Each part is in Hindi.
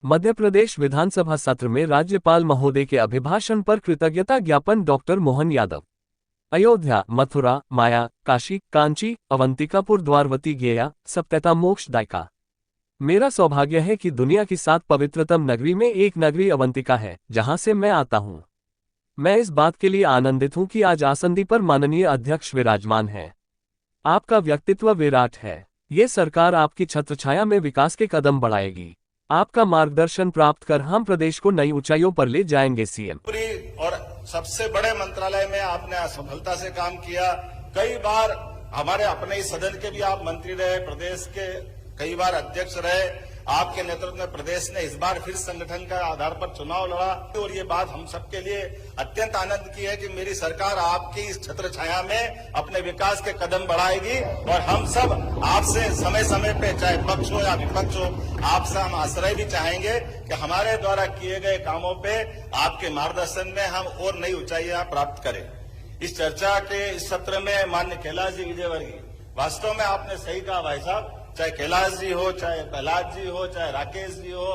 मध्य प्रदेश विधानसभा सत्र में राज्यपाल महोदय के अभिभाषण पर कृतज्ञता ज्ञापन डॉक्टर मोहन यादव। अयोध्या, मथुरा, माया, काशी, कांची, अवंतिकापुर, द्वारवती, गया, सप्तैता, मोक्षदायिका। मेरा सौभाग्य है कि दुनिया की 7 पवित्रतम नगरी में एक नगरी अवंतिका है, जहां से मैं आता हूं। मैं इस बात के लिए आनंदित हूं कि आज आसंदी पर माननीय अध्यक्ष विराजमान है। आपका व्यक्तित्व विराट है। ये सरकार आपकी छत्रछाया में विकास के कदम बढ़ाएगी। आपका मार्गदर्शन प्राप्त कर हम प्रदेश को नई ऊंचाइयों पर ले जाएंगे। सीएम और सबसे बड़े मंत्रालय में आपने सफलता से काम किया। कई बार हमारे अपने ही सदन के भी आप मंत्री रहे, प्रदेश के कई बार अध्यक्ष रहे। आपके नेतृत्व में प्रदेश ने इस बार फिर संगठन का आधार पर चुनाव लड़ा और ये बात हम सबके लिए अत्यंत आनंद की है कि मेरी सरकार आपकी इस छत्र छाया में अपने विकास के कदम बढ़ाएगी और हम सब आपसे समय समय पे, चाहे पक्ष हो या विपक्ष हो, आपसे हम आश्रय भी चाहेंगे कि हमारे द्वारा किए गए कामों पे आपके मार्गदर्शन में हम और नई ऊंचाइयां प्राप्त करें। इस चर्चा के इस सत्र में माननीय कैलाश जी विजयवर्गीय, वास्तव में आपने सही कहा भाई साहब, चाहे कैलाश जी हो, चाहे प्रहलाद जी हो, चाहे राकेश जी हो,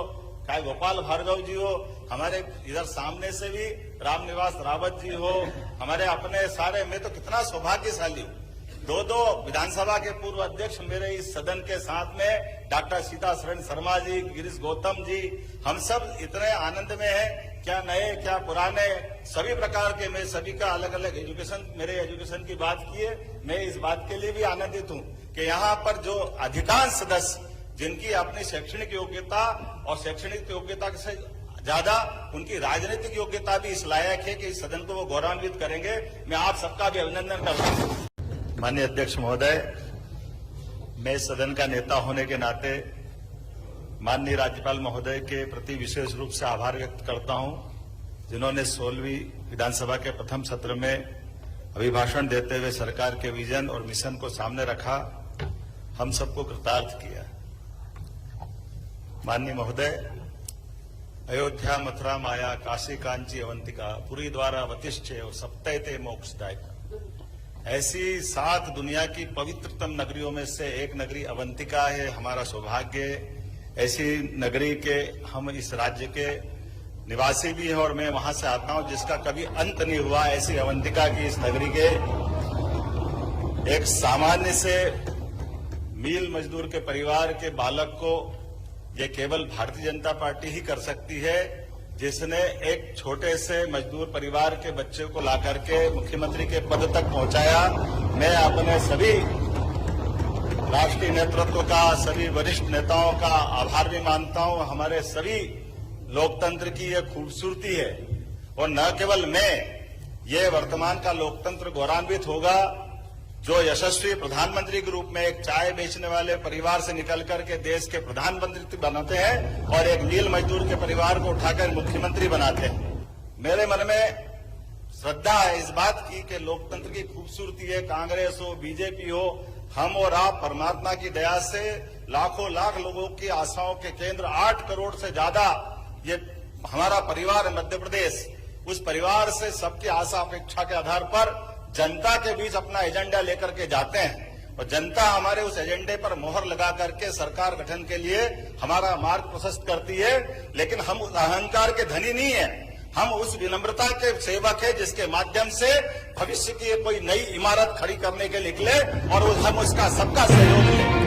चाहे गोपाल भार्गव जी हो, हमारे इधर सामने से भी रामनिवास रावत जी हो, हमारे अपने सारे, मैं तो कितना सौभाग्यशाली हूँ। 2 विधानसभा के पूर्व अध्यक्ष मेरे इस सदन के साथ में डॉक्टर सीता शरण शर्मा जी, गिरीश गौतम जी, हम सब इतने आनंद में हैं। क्या नए क्या पुराने, सभी प्रकार के, मैं सभी का अलग अलग एजुकेशन, मेरे एजुकेशन की बात की है। मैं इस बात के लिए भी आनंदित हूँ कि यहाँ पर जो अधिकांश सदस्य जिनकी अपनी शैक्षणिक योग्यता और शैक्षणिक योग्यता से ज्यादा उनकी राजनीतिक योग्यता भी इस लायक है कि इस सदन को वो गौरवान्वित करेंगे। मैं आप सबका भी अभिनंदन करता हूँ। माननीय अध्यक्ष महोदय, मैं सदन का नेता होने के नाते माननीय राज्यपाल महोदय के प्रति विशेष रूप से आभार व्यक्त करता हूं, जिन्होंने 16वीं विधानसभा के प्रथम सत्र में अभिभाषण देते हुए सरकार के विजन और मिशन को सामने रखा, हम सबको कृतार्थ किया। माननीय महोदय, अयोध्या, मथुरा, माया, काशी, कांची, अवंतिका, पुरी, द्वारा, वतिष्ठे और सप्तैते, मोक्षदायिका, ऐसी 7 दुनिया की पवित्रतम नगरियों में से एक नगरी अवंतिका है। हमारा सौभाग्य, ऐसी नगरी के हम इस राज्य के निवासी भी हैं और मैं वहां से आता हूं जिसका कभी अंत नहीं हुआ। ऐसी अवंतिका की इस नगरी के एक सामान्य से मील मजदूर के परिवार के बालक को ये केवल भारतीय जनता पार्टी ही कर सकती है, जिसने एक छोटे से मजदूर परिवार के बच्चे को लाकर के मुख्यमंत्री के पद तक पहुंचाया। मैं अपने सभी राष्ट्रीय नेतृत्व का, सभी वरिष्ठ नेताओं का आभार भी मानता हूं। हमारे सभी लोकतंत्र की ये खूबसूरती है और न केवल मैं, ये वर्तमान का लोकतंत्र गौरवान्वित होगा जो यशस्वी प्रधानमंत्री के रूप में एक चाय बेचने वाले परिवार से निकल करके देश के प्रधानमंत्री बनाते हैं और एक मील मजदूर के परिवार को उठाकर मुख्यमंत्री बनाते हैं। मेरे मन में श्रद्धा है इस बात की कि लोकतंत्र की खूबसूरती है। कांग्रेस हो, बीजेपी हो, हम और आप परमात्मा की दया से लाखों लाख लोगों की आशाओं के केंद्र, 8 करोड़ से ज्यादा ये हमारा परिवार है मध्य प्रदेश। उस परिवार से सबकी आशा अपेक्षा के आधार पर जनता के बीच अपना एजेंडा लेकर के जाते हैं और जनता हमारे उस एजेंडे पर मोहर लगा करके सरकार गठन के लिए हमारा मार्ग प्रशस्त करती है। लेकिन हम उस अहंकार के धनी नहीं है, हम उस विनम्रता के सेवक हैं जिसके माध्यम से भविष्य की कोई नई इमारत खड़ी करने के निकले और हम उसका सबका सहयोग लें।